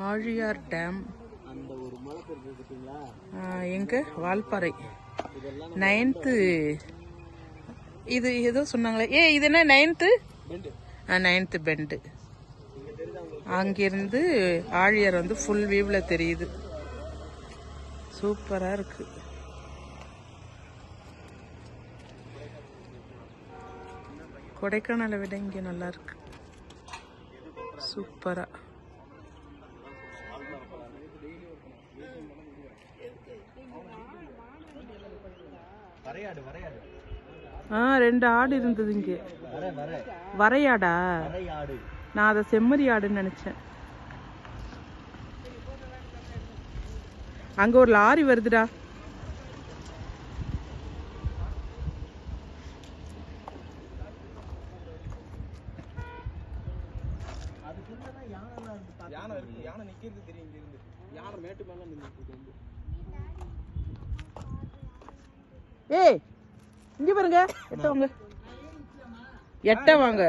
Aliyar dam எங்க Valparai 9th. இது ஏதோ சொன்னாங்களே, இது என்ன 9th பெண்டு. அங்கிருந்து ஆழியார் வந்து ஃபுல் வியூல தெரியுது. சூப்பரா இருக்கு. கொடைக்கானலை விட இங்க நல்லா இருக்கு. சூப்பரா. ரெண்டு ஆடு இருந்தது இங்க. வரையாடா? நான் அதை செம்மறி ஆடுன்னு நினைச்சேன். அங்க ஒரு லாரி வருதுடா. ஏய், இங்க பாருங்க. எட்ட வாங்க.